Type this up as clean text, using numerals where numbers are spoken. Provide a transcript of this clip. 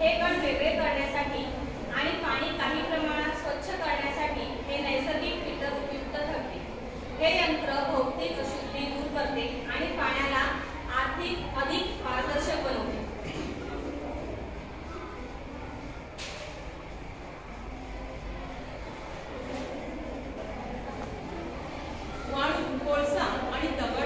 हे कण वेगळे करण्यासाठी आणि पाणी काही प्रमाणात स्वच्छ करण्यासाठी हे नैसर्गिक फिल्टर उपयुक्त ठरते। हे यंत्र भौतिक अशुद्धी दूर करते आणि पाण्याला अधिक पारदर्शक बनवते। वाळू, कोळसा आणि दगड